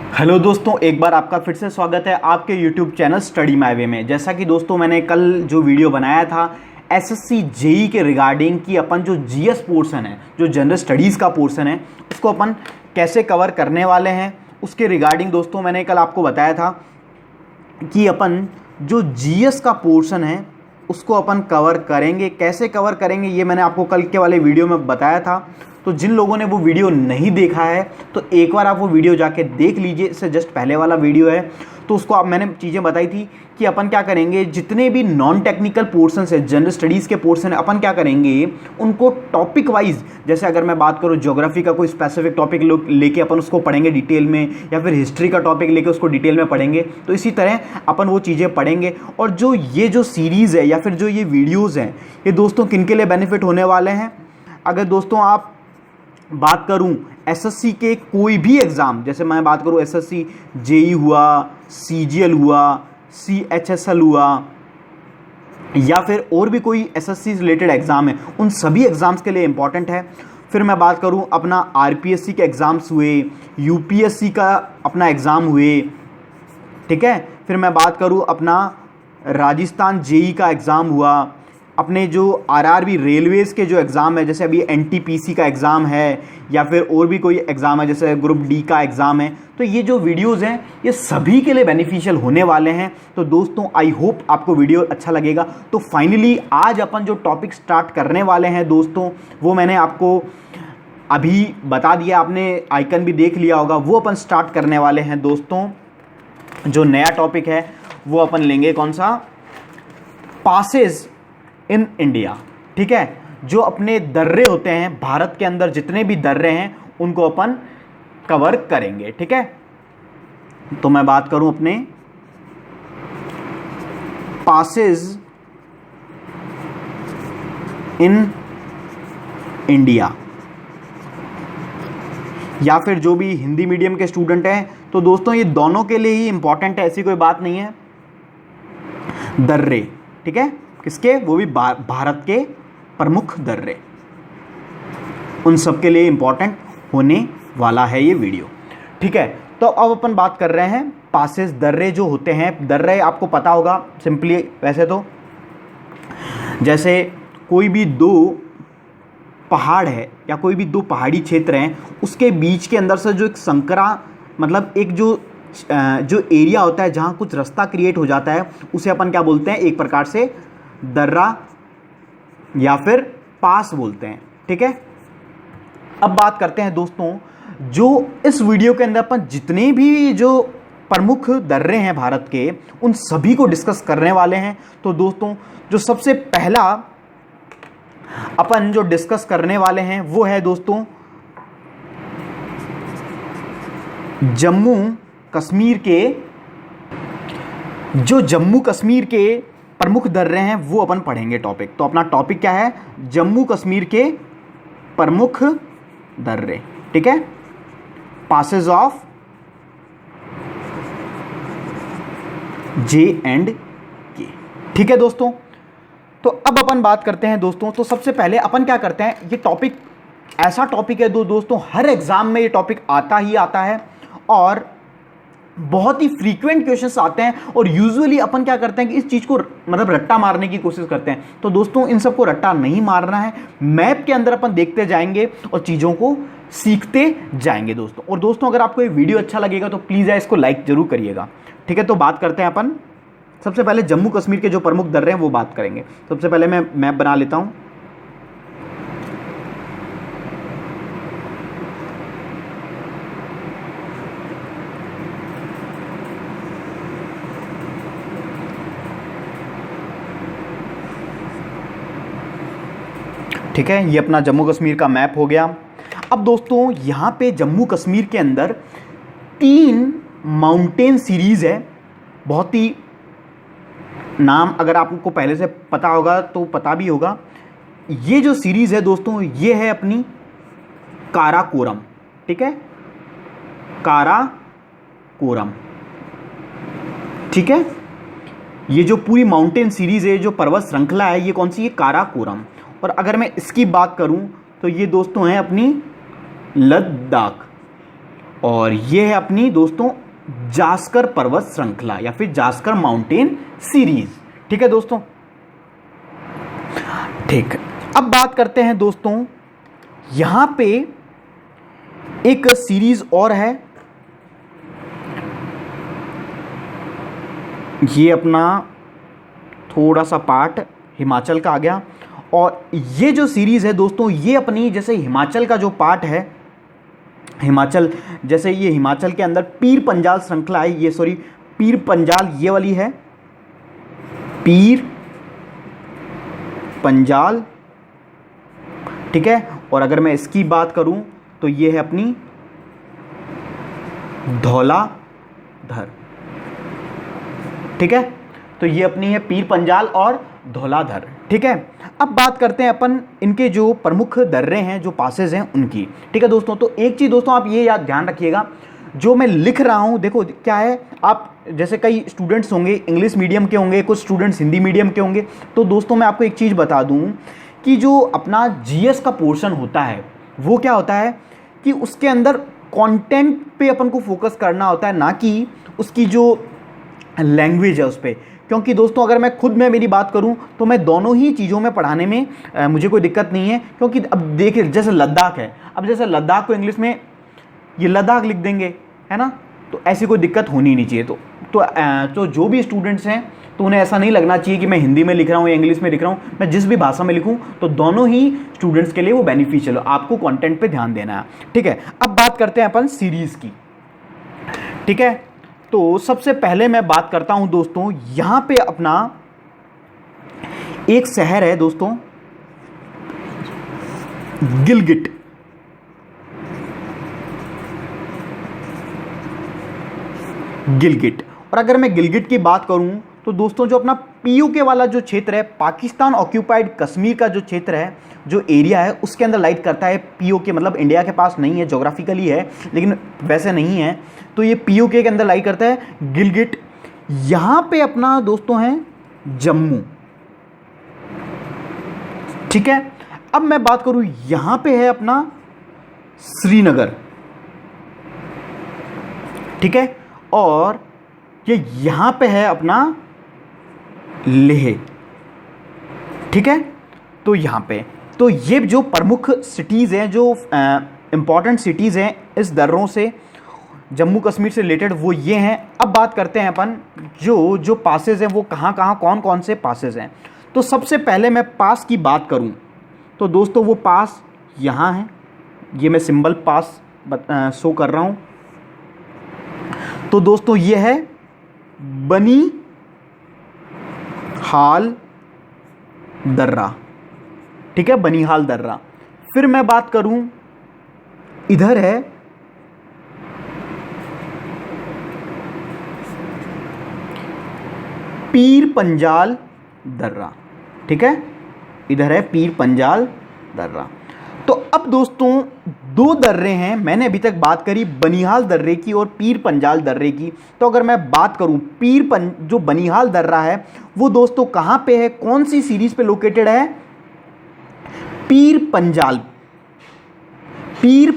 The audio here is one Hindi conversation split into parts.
हेलो दोस्तों, एक बार आपका फिर से स्वागत है आपके YouTube channel study my way में। जैसा कि दोस्तों मैंने कल जो वीडियो बनाया था एसएससी जेई के रिगार्डिंग कि अपन जो जीएस पोर्शन है, जो जनरल स्टडीज़ का पोर्शन है, उसको अपन कैसे कवर करने वाले हैं, उसके रिगार्डिंग दोस्तों मैंने कल आपको बताया था कि अपन जो जीएस का पोर्शन है उसको अपन कवर करेंगे। कैसे कवर करेंगे ये मैंने आपको कल के वाले वीडियो में बताया था। तो जिन लोगों ने वो वीडियो नहीं देखा है तो एक बार आप वो वीडियो जाके देख लीजिए। इससे जस्ट पहले वाला वीडियो है तो उसको आप मैंने चीज़ें बताई थी कि अपन क्या करेंगे, जितने भी नॉन टेक्निकल पोर्शन है, जनरल स्टडीज़ के पोर्शन है, अपन क्या करेंगे उनको टॉपिक वाइज, जैसे अगर मैं बात करूँ ज्योग्राफी का कोई स्पेसिफिक टॉपिक लेके अपन उसको पढ़ेंगे डिटेल में, या फिर हिस्ट्री का टॉपिक लेके उसको डिटेल में पढ़ेंगे। तो इसी तरह अपन वो चीज़ें पढ़ेंगे। और जो सीरीज़ है या फिर जो ये वीडियोज़ हैं, ये दोस्तों किन के लिए बेनिफिट होने वाले हैं। अगर दोस्तों आप बात करूं एसएससी के कोई भी एग्ज़ाम, जैसे मैं बात करूं एसएससी जेई हुआ, सीजीएल हुआ, सीएचएसएल हुआ, या फिर और भी कोई एसएससी रिलेटेड एग्ज़ाम है, उन सभी एग्ज़ाम्स के लिए इम्पॉर्टेंट है। फिर मैं बात करूं अपना आरपीएससी के एग्ज़ाम्स हुए, यूपीएससी का अपना एग्ज़ाम हुए, ठीक है। फिर मैं बात करूं अपना राजस्थान जेई का एग्ज़ाम हुआ, अपने जो आरआरबी रेलवेज़ के जो एग्ज़ाम है, जैसे अभी एनटीपीसी का एग्ज़ाम है, या फिर और भी कोई एग्ज़ाम है जैसे ग्रुप डी का एग्ज़ाम है। तो ये जो वीडियोज़ हैं ये सभी के लिए बेनिफिशियल होने वाले हैं। तो दोस्तों आई होप आपको वीडियो अच्छा लगेगा। तो फाइनली आज अपन जो टॉपिक स्टार्ट करने वाले हैं दोस्तों, वो मैंने आपको अभी बता दिया, आपने आइकन भी देख लिया होगा। वो अपन स्टार्ट करने वाले हैं दोस्तों। जो नया टॉपिक है वो अपन लेंगे कौन सा, पासेज इन इंडिया, ठीक है। जो अपने दर्रे होते हैं भारत के अंदर, जितने भी दर्रे हैं उनको अपन कवर करेंगे, ठीक है। तो मैं बात करूं अपने पासेज इन इंडिया, या फिर जो भी हिंदी मीडियम के स्टूडेंट हैं तो दोस्तों ये दोनों के लिए ही इंपॉर्टेंट है, ऐसी कोई बात नहीं है। दर्रे, ठीक है, किसके, वो भी भारत के प्रमुख दर्रे, उन सब के लिए इंपॉर्टेंट होने वाला है ये वीडियो, ठीक है। तो अब अपन बात कर रहे हैं पासेस। दर्रे जो होते हैं, दर्रे आपको पता होगा सिंपली, वैसे तो जैसे कोई भी दो पहाड़ है या कोई भी दो पहाड़ी क्षेत्र हैं, उसके बीच के अंदर से जो एक संकरा, मतलब एक जो एरिया होता है जहाँ कुछ रास्ता क्रिएट हो जाता है, उसे अपन क्या बोलते हैं, एक प्रकार से दर्रा या फिर पास बोलते हैं, ठीक है। अब बात करते हैं दोस्तों, जो इस वीडियो के अंदर अपन जितने भी जो प्रमुख दर्रे हैं भारत के, उन सभी को डिस्कस करने वाले हैं। तो दोस्तों जो सबसे पहला अपन जो डिस्कस करने वाले हैं वो है दोस्तों जम्मू कश्मीर के, जो जम्मू कश्मीर के प्रमुख दर्रे हैं वो अपन पढ़ेंगे टॉपिक। तो अपना टॉपिक क्या है, जम्मू कश्मीर के प्रमुख दर्रे, ठीक है, पासेज ऑफ जे एंड के, ठीक है दोस्तों। तो अब अपन बात करते हैं दोस्तों, तो सबसे पहले अपन क्या करते हैं, ये टॉपिक ऐसा टॉपिक है दोस्तों, हर एग्जाम में ये टॉपिक आता ही आता है और बहुत ही फ्रीक्वेंट क्वेश्चंस आते हैं। और यूजुअली अपन क्या करते हैं कि इस चीज़ को मतलब रट्टा मारने की कोशिश करते हैं। तो दोस्तों इन सबको रट्टा नहीं मारना है, मैप के अंदर अपन देखते जाएंगे और चीज़ों को सीखते जाएंगे दोस्तों। और दोस्तों अगर आपको ये वीडियो अच्छा लगेगा तो प्लीज़ इसको लाइक जरूर करिएगा, ठीक है। तो बात करते हैं अपन, सबसे पहले जम्मू कश्मीर के जो प्रमुख दर्रे हैं वो बात करेंगे। सबसे पहले मैं मैप बना लेता हूँ। ठीक है, ये अपना जम्मू कश्मीर का मैप हो गया। अब दोस्तों यहाँ पे जम्मू कश्मीर के अंदर 3 माउंटेन सीरीज़ है, बहुत ही नाम अगर आपको पहले से पता होगा तो पता भी होगा। ये जो सीरीज़ है दोस्तों ये है अपनी काराकोरम, ठीक है, काराकोरम, ठीक है। ये जो पूरी माउंटेन सीरीज़ है, जो पर्वत श्रृंखला है, ये कौन सी है, काराकोरम। और अगर मैं इसकी बात करूं तो ये दोस्तों हैं अपनी लद्दाख, और ये है अपनी दोस्तों जास्कर पर्वत श्रृंखला या फिर जास्कर माउंटेन सीरीज। ठीक है दोस्तों, ठीक। अब बात करते हैं दोस्तों, यहां पे एक सीरीज और है, ये अपना थोड़ा सा पार्ट हिमाचल का आ गया। और ये जो सीरीज है दोस्तों, ये अपनी जैसे हिमाचल का जो पार्ट है, हिमाचल जैसे ये हिमाचल के अंदर पीर पंजाल श्रृंखला है, ये सॉरी पीर पंजाल ये वाली है, पीर पंजाल। ठीक है, और अगर मैं इसकी बात करूं तो ये है अपनी धौलाधर। ठीक है, तो ये अपनी है पीर पंजाल और धौलाधर। ठीक है, अब बात करते हैं अपन इनके जो प्रमुख दर्रे हैं, जो पासेज हैं उनकी। ठीक है दोस्तों, तो एक चीज़ दोस्तों आप ये याद ध्यान रखिएगा, जो मैं लिख रहा हूँ देखो क्या है, आप जैसे कई स्टूडेंट्स होंगे इंग्लिश मीडियम के होंगे, कुछ स्टूडेंट्स हिंदी मीडियम के होंगे। तो दोस्तों मैं आपको एक चीज़ बता दूँ कि जो अपना जीएस का पोर्शन होता है वो क्या होता है कि उसके अंदर कंटेंट पे अपन को फोकस करना होता है, ना कि उसकी जो लैंग्वेज है उस पर। क्योंकि दोस्तों अगर मैं खुद में मेरी बात करूं तो मैं दोनों ही चीज़ों में पढ़ाने में मुझे कोई दिक्कत नहीं है। क्योंकि अब देखिए जैसे लद्दाख है, अब जैसे लद्दाख को इंग्लिश में ये लद्दाख लिख देंगे, है ना, तो ऐसी कोई दिक्कत होनी नहीं चाहिए। तो जो भी स्टूडेंट्स हैं तो उन्हें ऐसा नहीं लगना चाहिए कि मैं हिंदी में लिख रहा हूँ या इंग्लिश में लिख रहा हूँ, मैं जिस भी भाषा में लिखूँ तो दोनों ही स्टूडेंट्स के लिए वो बेनिफिशियल हो। आपको कंटेंट पे ध्यान देना है। ठीक है, अब बात करते हैं अपन सीरीज़ की। ठीक है, तो सबसे पहले मैं बात करता हूं दोस्तों, यहां पे अपना एक शहर है दोस्तों गिलगिट। गिलगिट, और अगर मैं गिलगिट की बात करूं तो दोस्तों जो अपना पीयूके वाला जो क्षेत्र है, पाकिस्तान ऑक्यूपाइड कश्मीर का जो क्षेत्र है, जो एरिया है, उसके अंदर लाइट करता है पीओके। मतलब इंडिया के पास नहीं है, ज्योग्राफिकली है लेकिन वैसे नहीं है, तो ये पीओके के अंदर लाइट करता है गिलगिट। यहां पे अपना दोस्तों है जम्मू। ठीक है, अब मैं बात करूं यहां पे है अपना श्रीनगर। ठीक है, और ये यहां पे है अपना लेह। ठीक है, तो यहां पे तो ये जो प्रमुख सिटीज़ हैं, जो इंपॉर्टेंट सिटीज़ हैं इस दर्रों से, जम्मू कश्मीर से रिलेटेड, वो ये हैं। अब बात करते हैं अपन जो पासेज हैं वो कहाँ कहाँ कौन कौन से पासेज हैं। तो सबसे पहले मैं पास की बात करूं तो दोस्तों वो पास यहाँ है, ये मैं सिंबल पास शो कर रहा हूँ। तो दोस्तों ये है बनी हाल दर्रा। ठीक है, बनिहाल दर्रा। फिर मैं बात करूं इधर है पीर पंजाल दर्रा। ठीक है, इधर है पीर पंजाल दर्रा। तो अब दोस्तों दो दर्रे हैं, मैंने अभी तक बात करी बनिहाल दर्रे की और पीर पंजाल दर्रे की। तो अगर मैं बात करूं जो बनिहाल दर्रा है वो दोस्तों कहां पे है, कौन सी सीरीज पे लोकेटेड है, पीर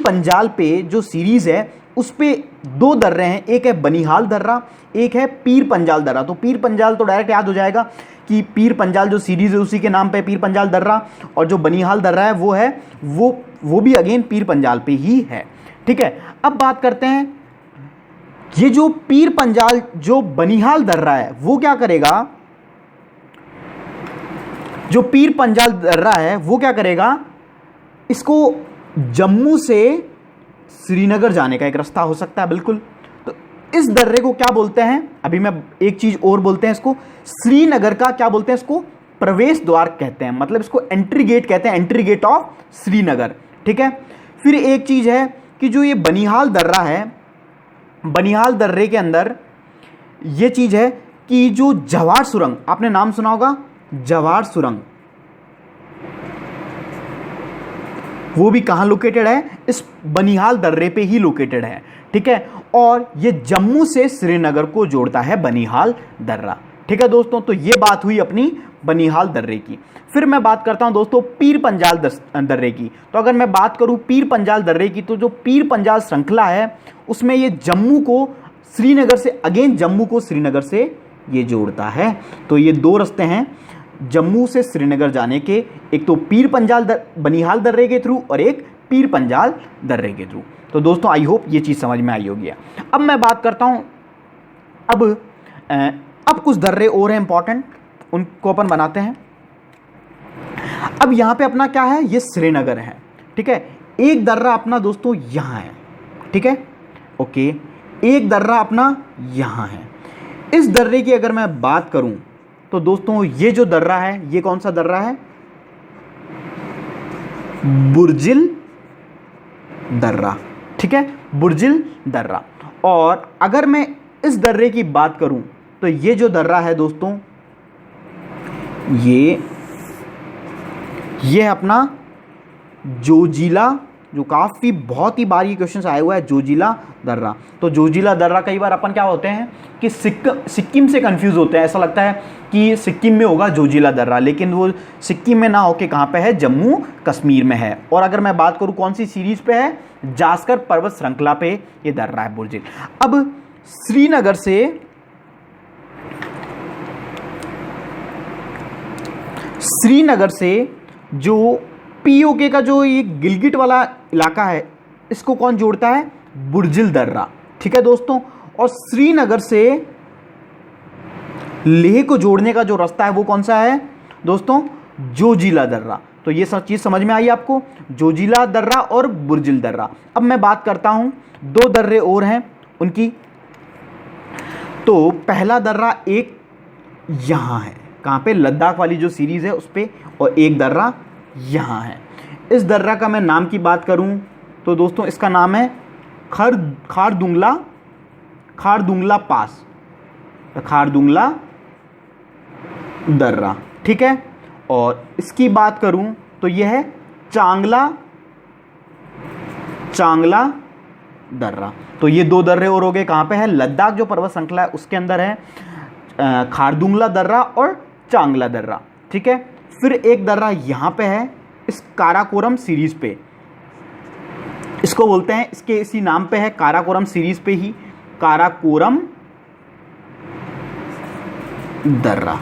पंजाल पे जो सीरीज है उस पे दो दर्रे हैं, एक है बनिहाल दर्रा, एक है पीर पंजाल दर्रा। तो पीर पंजाल तो डायरेक्ट याद हो जाएगा कि पीर पंजाल जो सीरीज है उसी के नाम पे पीर पंजाल दर्रा, और जो बनिहाल दर्रा है वो है वो भी अगेन पीर पंजाल पे ही है। ठीक है, अब बात करते हैं ये जो पीर पंजाल जो बनिहाल दर्रा है वो क्या करेगा, जो पीर पंजाल दर्रा है वो क्या करेगा, इसको जम्मू से श्रीनगर जाने का एक रास्ता हो सकता है बिल्कुल। तो इस दर्रे को क्या बोलते हैं, अभी मैं एक चीज और बोलते हैं, इसको श्रीनगर का क्या बोलते हैं, इसको प्रवेश द्वार कहते हैं, मतलब इसको एंट्री गेट कहते हैं, एंट्री गेट ऑफ श्रीनगर। ठीक है, फिर एक चीज है कि जो ये बनिहाल दर्रा है, बनिहाल दर्रे के अंदर ये चीज है कि जो जवार सुरंग, आपने नाम सुना होगा जवार सुरंग, वो भी कहां लोकेटेड है, इस बनिहाल दर्रे पे ही लोकेटेड है। ठीक है, और ये जम्मू से श्रीनगर को जोड़ता है बनिहाल दर्रा। ठीक ठीक है दोस्तों, तो ये बात हुई अपनी बनिहाल दर्रे की। फिर मैं बात करता हूं दोस्तों पीर पंजाल दर्रे की। तो अगर मैं बात करूं पीर पंजाल दर्रे की, तो जो पीर पंजाल श्रृंखला है उसमें ये जम्मू को श्रीनगर से, अगेन जम्मू को श्रीनगर से ये जोड़ता है। तो ये दो रास्ते हैं जम्मू से श्रीनगर जाने के, एक तो पीर पंजाल बनिहाल दर्रे के थ्रू और एक पीर पंजाल दर्रे के थ्रू। तो दोस्तों आई होप ये चीज़ समझ में आई होगी। अब मैं बात करता हूँ, अब कुछ दर्रे और हैं इंपॉर्टेंट, उनको अपन बनाते हैं। अब यहाँ पे अपना क्या है, ये श्रीनगर है, ठीक है। एक दर्रा अपना दोस्तों यहाँ है, ठीक है, ओके। एक दर्रा अपना यहाँ है। इस दर्रे की अगर मैं बात करूं तो दोस्तों ये जो दर्रा है, ये कौन सा दर्रा है, बुर्जिल दर्रा, ठीक है, बुर्जिल दर्रा। और अगर मैं इस दर्रे की बात करूं तो ये जो दर्रा है दोस्तों, ये अपना जोजिला, जो काफ़ी बहुत ही बार ये क्वेश्चन आया हुआ है, जोजिला दर्रा। तो जोजिला दर्रा कई बार अपन क्या होते हैं कि सिक्किम से कंफ्यूज होते हैं, ऐसा लगता है कि सिक्किम में होगा जोजिला दर्रा, लेकिन वो सिक्किम में ना होके कहाँ पे है, जम्मू कश्मीर में है। और अगर मैं बात करूँ कौन सी सीरीज पे है, जास्कर पर्वत श्रृंखला पे ये दर्रा है बुर्जिल। अब श्रीनगर से जो पीओके का जो ये गिलगिट वाला इलाका है, इसको कौन जोड़ता है, बुर्जिल दर्रा, ठीक है दोस्तों। और श्रीनगर से लेह को जोड़ने का जो रास्ता है वो कौन सा है दोस्तों, जोजिला दर्रा। तो ये सब चीज़ समझ में आई आपको, जोजिला दर्रा और बुर्जिल दर्रा। अब मैं बात करता हूं, दो दर्रे और हैं उनकी। तो पहला दर्रा एक यहाँ है, कहाँ पे, लद्दाख वाली जो सीरीज़ है उस पर, और एक दर्रा यहाँ है। इस दर्रा का मैं नाम की बात करूं तो दोस्तों इसका नाम है खारदुंगला पास, खारदुंगला दर्रा, ठीक है। और इसकी बात करूं तो यह है चांगला दर्रा। तो ये दो दर्रे और हो गए, कहाँ पे है, लद्दाख जो पर्वत श्रृंखला है उसके अंदर है खारदुंगला दर्रा और चांगला दर्रा, ठीक है। फिर एक दर्रा यहाँ पे है, इस काराकोरम सीरीज पे, इसको बोलते हैं, इसके इसी नाम पे है, काराकोरम सीरीज पे ही काराकोरम दर्रा,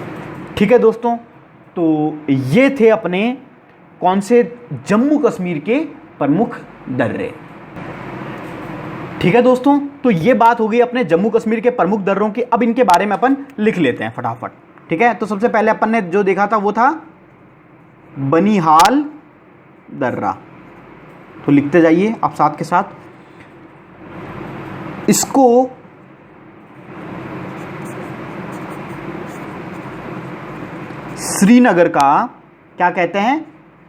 ठीक है दोस्तों। तो ये थे अपने कौन से, जम्मू कश्मीर के प्रमुख दर्रे, ठीक है दोस्तों। तो ये बात हो गई अपने जम्मू कश्मीर के प्रमुख दर्रों की। अब इनके बारे में अपन लिख लेते हैं फटाफट, ठीक है। तो सबसे पहले अपन ने जो देखा था वो था बनिहाल दर्रा, तो लिखते जाइए आप साथ के साथ। इसको श्रीनगर का क्या कहते हैं,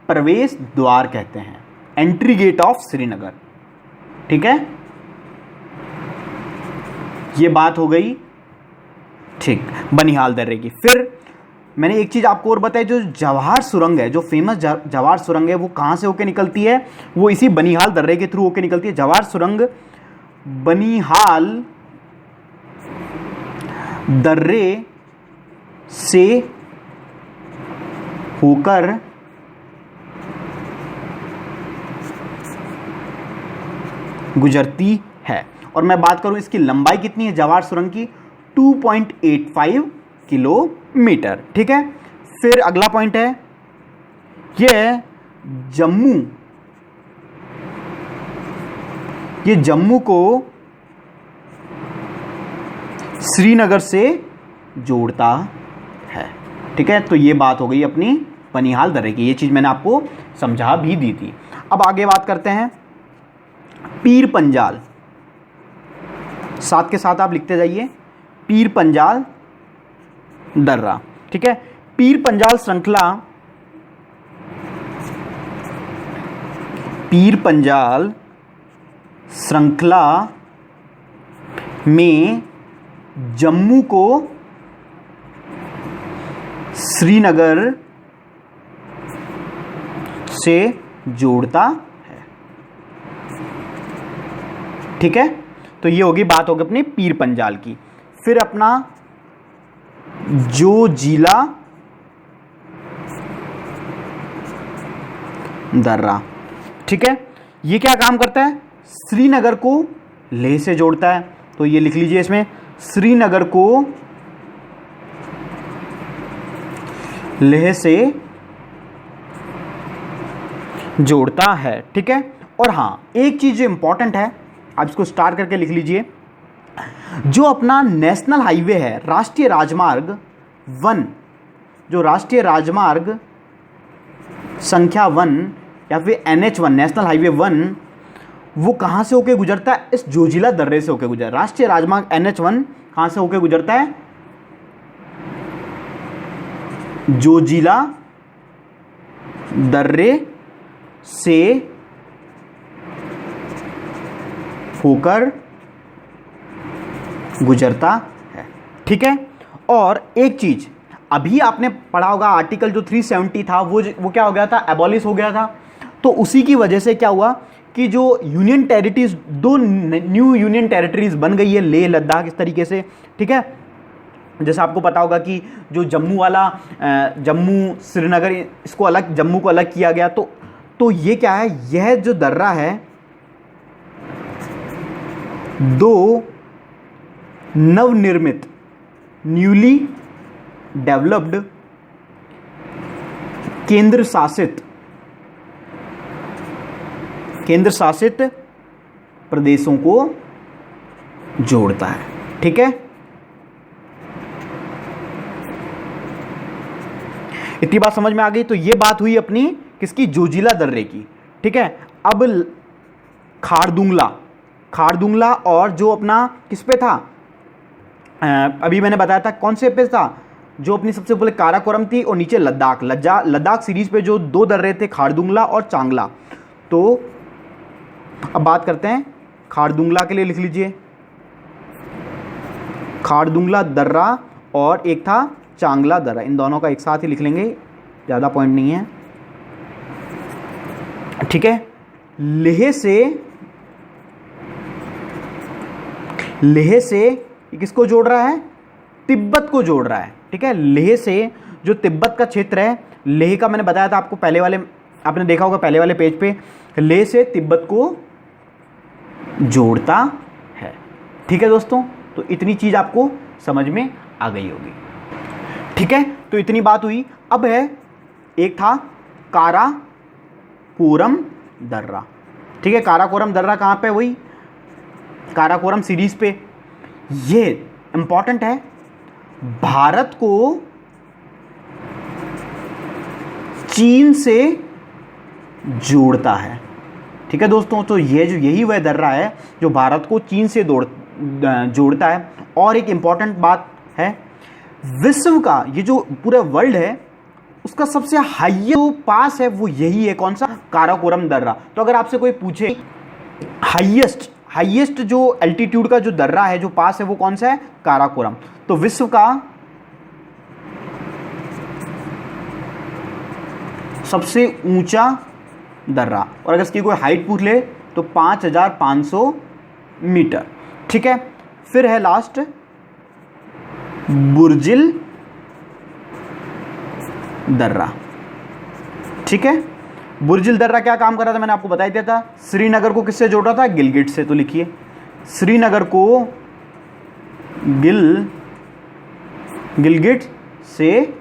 प्रवेश द्वार कहते हैं, एंट्री गेट ऑफ श्रीनगर, ठीक है। ये बात हो गई, ठीक, बनिहाल दर्रे की। फिर मैंने एक चीज़ आपको और बताई, जो जवाहर सुरंग है, जो फेमस जवाहर सुरंग है, वो कहाँ से होकर निकलती है, वो इसी बनिहाल दर्रे के थ्रू होकर निकलती है। जवाहर सुरंग बनिहाल दर्रे से होकर गुजरती है। और मैं बात करूं इसकी लंबाई कितनी है जवाहर सुरंग की, 2.85 किलोमीटर, ठीक है। फिर अगला पॉइंट है, ये जम्मू को श्रीनगर से जोड़ता है, ठीक है। तो ये बात हो गई अपनी बनिहाल दर्रे की, ये चीज़ मैंने आपको समझा भी दी थी। अब आगे बात करते हैं पीर पंजाल, साथ के साथ आप लिखते जाइए, पीर पंजाल दर्रा, ठीक है। पीर पंजाल श्रृंखला, पीर पंजाल श्रृंखला में जम्मू को श्रीनगर से जोड़ता है, ठीक है। तो ये होगी बात होगी अपनी पीर पंजाल की। फिर अपना जोजिला दर्रा। ठीक है, ये क्या काम करता है? श्रीनगर को लेह से जोड़ता है। तो ये लिख लीजिए इसमें, श्रीनगर को लेह से जोड़ता है। ठीक है, और हाँ, एक चीज जो इंपॉर्टेंट है, आप इसको स्टार करके लिख लीजिए। जो अपना नेशनल हाईवे है, राष्ट्रीय राजमार्ग 1, जो राष्ट्रीय राजमार्ग संख्या 1 या फिर NH1 नेशनल हाईवे 1, वो कहाँ से होके गुजरता है? इस जोजिला दर्रे से होके गुजरता है। राष्ट्रीय राजमार्ग NH1 कहाँ से होके गुजरता है? जोजिला दर्रे से होकर गुजरता है। ठीक है, और एक चीज अभी आपने पढ़ा होगा, आर्टिकल जो 370 था वो क्या हो गया था? एबॉलिश हो गया था। तो उसी की वजह से क्या हुआ कि जो union territories, 2 new union territories बन गई है, लेह लद्दाख इस तरीके से। ठीक है, जैसे आपको पता होगा कि जो जम्मू वाला जम्मू श्रीनगर, इसको अलग, जम्मू को अलग किया गया। तो ये क्या है? यह जो दर्रा है 2 नवनिर्मित, न्यूली डेवलप्ड केंद्र शासित प्रदेशों को जोड़ता है। ठीक है, इतनी बात समझ में आ गई। तो ये बात हुई अपनी किसकी? जोजिला दर्रे की। ठीक है, अब खारदुंगला और जो अपना किस पे था, अभी मैंने बताया था कौन से पे था, जो अपनी सबसे पहले काराकोरम थी और नीचे लद्दाख सीरीज पे जो 2 दर्रे थे, खारदुंगला और चांगला। तो अब बात करते हैं खारदुंगला के लिए, लिख लीजिए खारदुंगला दर्रा, और एक था चांगला दर्रा। इन दोनों का एक साथ ही लिख लेंगे, ज़्यादा पॉइंट नहीं है। ठीक है, लेह से किसको जोड़ रहा है? तिब्बत को जोड़ रहा है। ठीक है, लेह से जो तिब्बत का क्षेत्र है, लेह का मैंने बताया था आपको पहले वाले, आपने देखा होगा पहले वाले पेज पे, लेह से तिब्बत को जोड़ता है। ठीक है दोस्तों, तो इतनी चीज आपको समझ में आ गई होगी। ठीक है, तो इतनी बात हुई। अब है एक था काराकोरम दर्रा। ठीक है, काराकोरम दर्रा कहाँ पे? वही काराकोरम सीरीज पे। ये इंपॉर्टेंट है, भारत को चीन से जोड़ता है। ठीक है दोस्तों, तो ये जो यही वह दर्रा है जो भारत को चीन से जोड़ता है। और एक इंपॉर्टेंट बात है, विश्व का ये जो पूरा वर्ल्ड है उसका सबसे हाईएस्ट जो पास है वो यही है। कौन सा? काराकोरम दर्रा। तो अगर आपसे कोई पूछे हाईएस्ट जो एल्टीट्यूड का जो दर्रा है, जो पास है, वो कौन सा है? काराकोरम। तो विश्व का सबसे ऊंचा दर्रा, और अगर इसकी कोई हाइट पूछ ले तो 5500 मीटर। ठीक है, फिर है लास्ट बुर्जिल दर्रा। ठीक है, बुर्जिल दर्रा क्या काम कर रहा था? मैंने आपको बता दिया था, श्रीनगर को किससे जोड़ रहा था? गिलगिट से। तो लिखिए श्रीनगर को गिलगिट से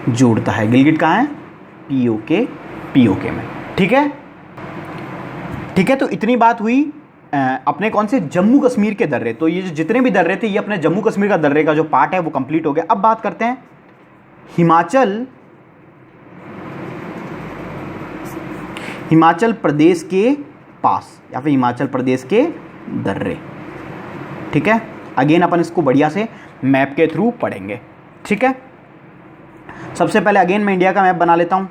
जोड़ता है। गिलगिट कहाँ है? पीओके में। ठीक है, तो इतनी बात हुई अपने कौन से? जम्मू कश्मीर के दर्रे। तो ये जो जितने भी दर्रे थे, ये अपने जम्मू कश्मीर का दर्रे का जो पार्ट है वो कंप्लीट हो गया। अब बात करते हैं हिमाचल प्रदेश के पास, या फिर हिमाचल प्रदेश के दर्रे। ठीक है, अगेन अपन इसको बढ़िया से मैप के थ्रू पढ़ेंगे। ठीक है, सबसे पहले अगेन मैं इंडिया का मैप बना लेता हूं।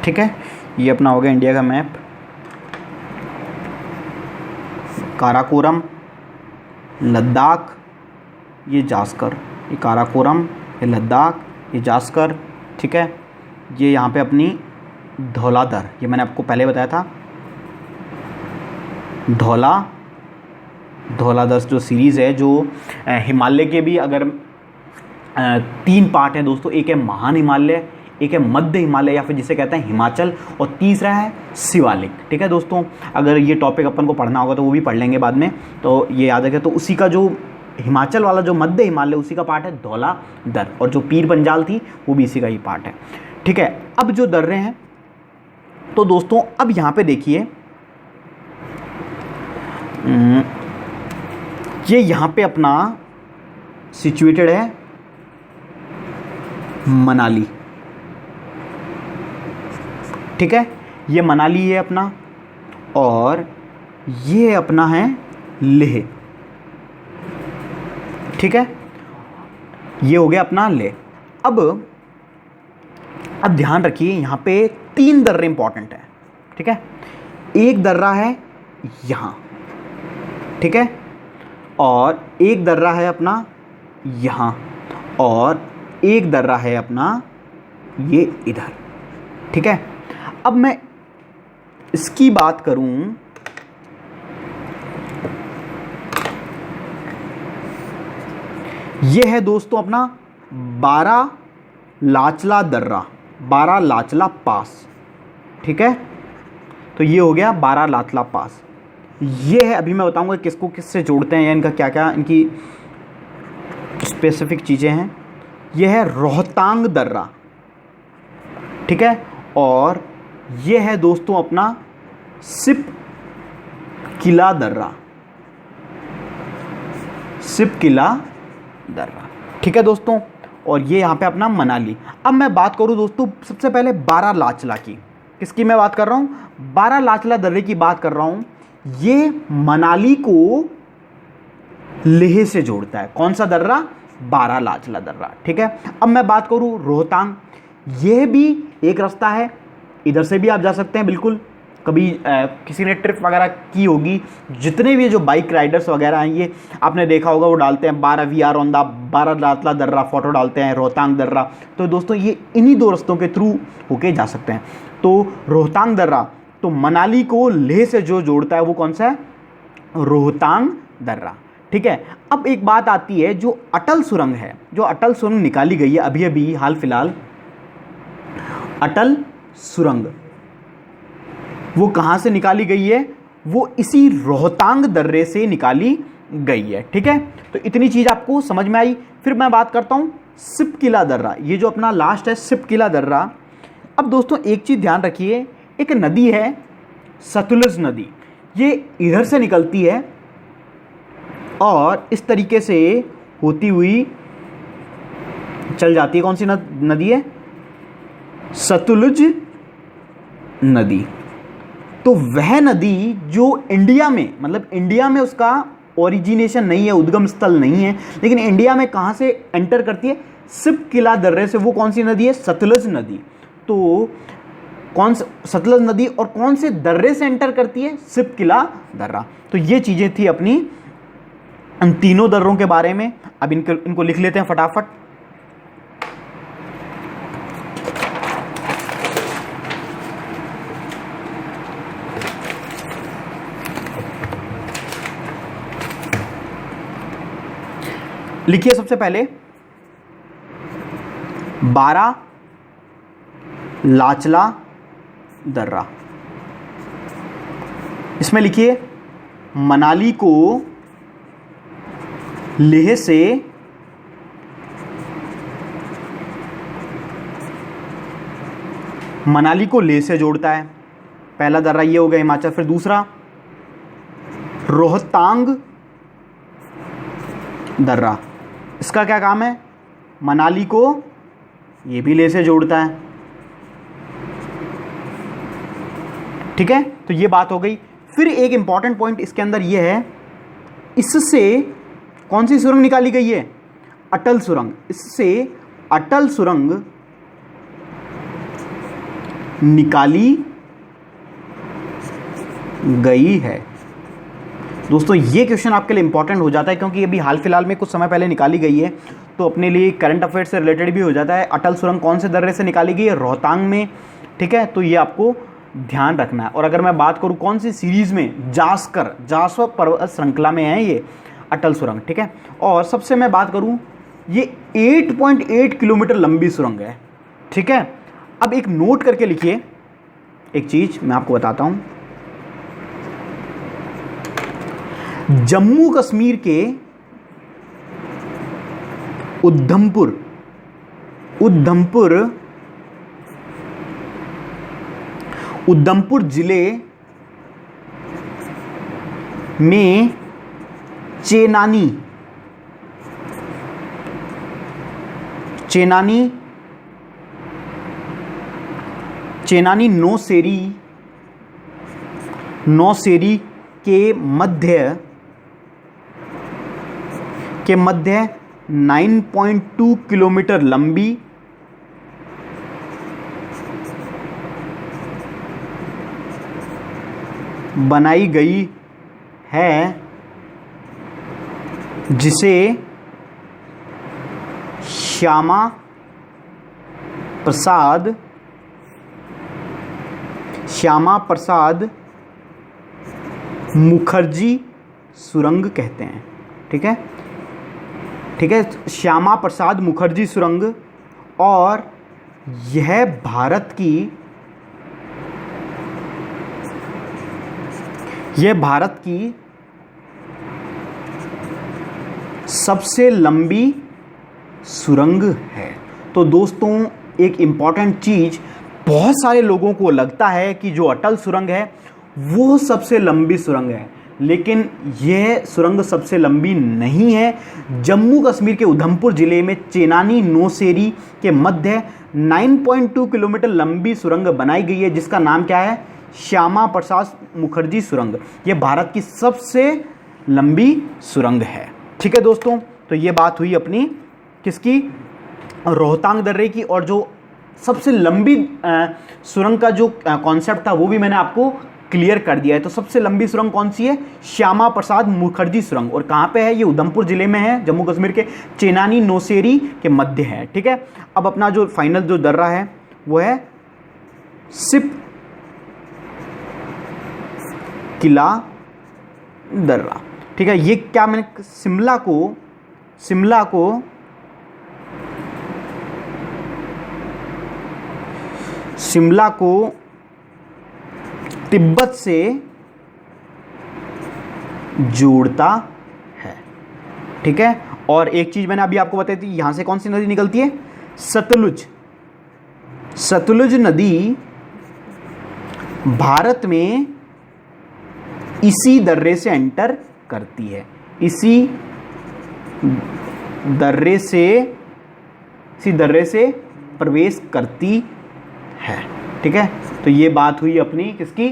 ठीक है, ये अपना हो गया इंडिया का मैप। काराकोरम, लद्दाख, ये जास्कर, ये काराकोरम, ये लद्दाख, ये जास्कर। ठीक है, ये यहाँ पे अपनी धौलाधर, ये मैंने आपको पहले बताया था। धौलाधर जो सीरीज़ है, जो हिमालय के भी अगर 3 पार्ट हैं दोस्तों, एक है महान हिमालय, एक है मध्य हिमालय या फिर जिसे कहते हैं हिमाचल, और तीसरा है शिवालिक। ठीक है दोस्तों, अगर ये टॉपिक अपन को पढ़ना होगा तो वो भी पढ़ लेंगे बाद में, तो ये याद रखें। तो उसी का जो हिमाचल वाला जो मध्य हिमालय, उसी का पार्ट है धौलाधर, और जो पीर पंजाल थी वो भी इसी का ही पार्ट है। ठीक है, अब जो दर्रे हैं तो दोस्तों अब यहाँ पे देखिए, ये यहाँ पे अपना सिचुएटेड है मनाली। ठीक है, ये मनाली है अपना, और ये अपना है लेह। ठीक है, ये हो गया अपना लेह। अब ध्यान रखिए, यहाँ पे 3 दर्रे इंपॉर्टेंट है। ठीक है, एक दर्रा है यहाँ, ठीक है, और एक दर्रा है अपना यहाँ, और एक दर्रा है अपना ये इधर। ठीक है, अब मैं इसकी बात करूं, ये है दोस्तों अपना बारालाचला दर्रा, बारालाचला पास। ठीक है, तो ये हो गया बारालाचला पास। ये है, अभी मैं बताऊंगा किसको किससे जोड़ते हैं या इनका क्या क्या इनकी स्पेसिफिक चीज़ें हैं। ये है रोहतांग दर्रा। ठीक है, और ये है दोस्तों अपना सिप किला दर्रा, सिप किला दर्रा। ठीक है दोस्तों, और ये यहाँ पे अपना मनाली। अब मैं बात करूँ दोस्तों सबसे पहले बारालाचला की। किसकी मैं बात कर रहा हूँ? बारालाचला दर्रे की बात कर रहा हूँ। ये मनाली को लेह से जोड़ता है। कौन सा दर्रा? बारालाचला दर्रा। ठीक है, अब मैं बात करूँ रोहतांग, यह भी एक रास्ता है, इधर से भी आप जा सकते हैं बिल्कुल। कभी किसी ने ट्रिप वगैरह की होगी, जितने भी जो बाइक राइडर्स वगैरह हैं ये आपने देखा होगा, वो डालते हैं 12 VR ऑन द बारालाचला दर्रा, फोटो डालते हैं रोहतांग दर्रा। तो दोस्तों ये इन्हीं 2 रास्तों के थ्रू होके जा सकते हैं। तो रोहतांग दर्रा तो मनाली को लेह से जो जोड़ता है वो कौन सा है? रोहतांग दर्रा। ठीक है, अब एक बात आती है, जो अटल सुरंग है, जो अटल सुरंग निकाली गई है अभी अभी हाल फिलहाल, अटल सुरंग वो कहाँ से निकाली गई है? वो इसी रोहतांग दर्रे से निकाली गई है। ठीक है, तो इतनी चीज़ आपको समझ में आई। फिर मैं बात करता हूँ सिप किला दर्रा, ये जो अपना लास्ट है सिप किला दर्रा। अब दोस्तों एक चीज़ ध्यान रखिए, एक नदी है सतलुज नदी, ये इधर से निकलती है और इस तरीके से होती हुई चल जाती है। कौन सी नदी है? सतलुज नदी। तो वह नदी जो इंडिया में, मतलब इंडिया में उसका ओरिजिनेशन नहीं है, उद्गम स्थल नहीं है, लेकिन इंडिया में कहाँ से एंटर करती है? सिप किला दर्रे से। वो कौन सी नदी है? सतलुज नदी। तो कौन सा सतलुज नदी और कौन से दर्रे से एंटर करती है? सिप किला दर्रा। तो ये चीज़ें थी अपनी इन तीनों दर्रों के बारे में। अब इनको लिख लेते हैं फटाफट। लिखिए सबसे पहले बारालाचला दर्रा, इसमें लिखिए मनाली को लेह से जोड़ता है। पहला दर्रा ये हो गया हिमाचल। फिर दूसरा रोहतांग दर्रा, इसका क्या काम है? मनाली को ये भी लेह से जोड़ता है। ठीक है, तो ये बात हो गई। फिर एक इंपॉर्टेंट पॉइंट इसके अंदर ये है, इससे कौन सी सुरंग निकाली गई है? अटल सुरंग। इससे अटल सुरंग निकाली गई है। दोस्तों ये क्वेश्चन आपके लिए इंपॉर्टेंट हो जाता है क्योंकि अभी हाल फिलहाल में कुछ समय पहले निकाली गई है। तो अपने लिए करंट अफेयर से रिलेटेड भी हो जाता है। अटल सुरंग कौन से दर्रे से निकाली गई है? रोहतांग में, ठीक है, तो ये आपको ध्यान रखना है। और अगर मैं बात करूँ कौन सी सीरीज़ में, जासवर पर्वत श्रृंखला में है ये अटल सुरंग, ठीक है। और सबसे मैं बात करूँ, ये 8.8 किलोमीटर लंबी सुरंग है, ठीक है। अब एक नोट करके लिखिए, एक चीज़ मैं आपको बताता हूँ। जम्मू कश्मीर के उधमपुर जिले में चेनानी नौशेरी के मध्य 9.2 किलोमीटर लंबी बनाई गई है, जिसे श्यामा प्रसाद मुखर्जी सुरंग कहते हैं, ठीक है, श्यामा प्रसाद मुखर्जी सुरंग। और यह भारत की सबसे लंबी सुरंग है। तो दोस्तों एक इम्पॉर्टेंट चीज़, बहुत सारे लोगों को लगता है कि जो अटल सुरंग है वो सबसे लंबी सुरंग है, लेकिन यह सुरंग सबसे लंबी नहीं है। जम्मू कश्मीर के उधमपुर जिले में चेनानी नौशेरी के मध्य 9.2 किलोमीटर लंबी सुरंग बनाई गई है, जिसका नाम क्या है? श्यामा प्रसाद मुखर्जी सुरंग। यह भारत की सबसे लंबी सुरंग है, ठीक है दोस्तों। तो ये बात हुई अपनी किसकी? रोहतांग दर्रे की। और जो सबसे लंबी सुरंग का जो कॉन्सेप्ट था वो भी मैंने आपको क्लियर कर दिया है। तो सबसे लंबी सुरंग कौन सी है? श्यामा प्रसाद मुखर्जी सुरंग। और कहाँ पे है? ये उधमपुर जिले में है, जम्मू कश्मीर के चेनानी नौशेरी के मध्य है, ठीक है। अब अपना जो फाइनल जो दर्रा है वो है सिप किला दर्रा, ठीक है। ये क्या, मैंने शिमला को तिब्बत से जोड़ता है, ठीक है। और एक चीज मैंने अभी आपको बताई थी, यहां से कौन सी नदी निकलती है? सतलुज नदी भारत में इसी दर्रे से एंटर करती है, इसी दर्रे से प्रवेश करती है, ठीक है। तो ये बात हुई अपनी किसकी?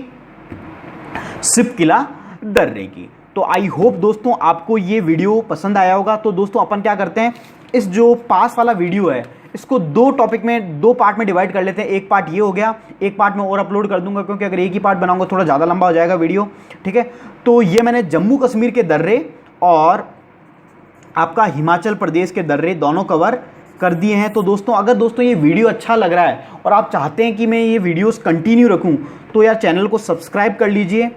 सिप किला दर्रे की। तो आई होप दोस्तों आपको ये वीडियो पसंद आया होगा। तो दोस्तों अपन क्या करते हैं, इस जो पास वाला वीडियो है इसको दो पार्ट में डिवाइड कर लेते हैं। एक पार्ट ये हो गया, एक पार्ट में और अपलोड कर दूंगा, क्योंकि अगर एक ही पार्ट बनाऊंगा थोड़ा ज़्यादा लंबा हो जाएगा वीडियो, ठीक है। तो ये मैंने जम्मू कश्मीर के दर्रे और आपका हिमाचल प्रदेश के दर्रे दोनों कवर कर दिए हैं। तो दोस्तों अगर दोस्तों ये वीडियो अच्छा लग रहा है और आप चाहते हैं कि मैं ये वीडियोस कंटिन्यू रखूं, तो यार चैनल को सब्सक्राइब कर लीजिए।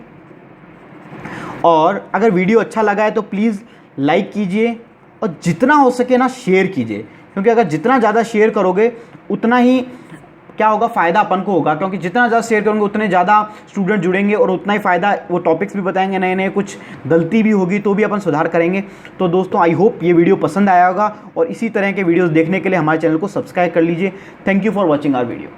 और अगर वीडियो अच्छा लगा है तो प्लीज़ लाइक कीजिए और जितना हो सके ना शेयर कीजिए, क्योंकि अगर जितना ज़्यादा शेयर करोगे उतना ही क्या होगा, फ़ायदा अपन को होगा। क्योंकि जितना ज़्यादा शेयर करोगे उतने ज़्यादा स्टूडेंट जुड़ेंगे और उतना ही फ़ायदा, वो टॉपिक्स भी बताएंगे नए नए, कुछ गलती भी होगी तो भी अपन सुधार करेंगे। तो दोस्तों आई होप ये वीडियो पसंद आया होगा और इसी तरह के वीडियोस देखने के लिए हमारे चैनल को सब्सक्राइब कर लीजिए। Thank you for watching our video.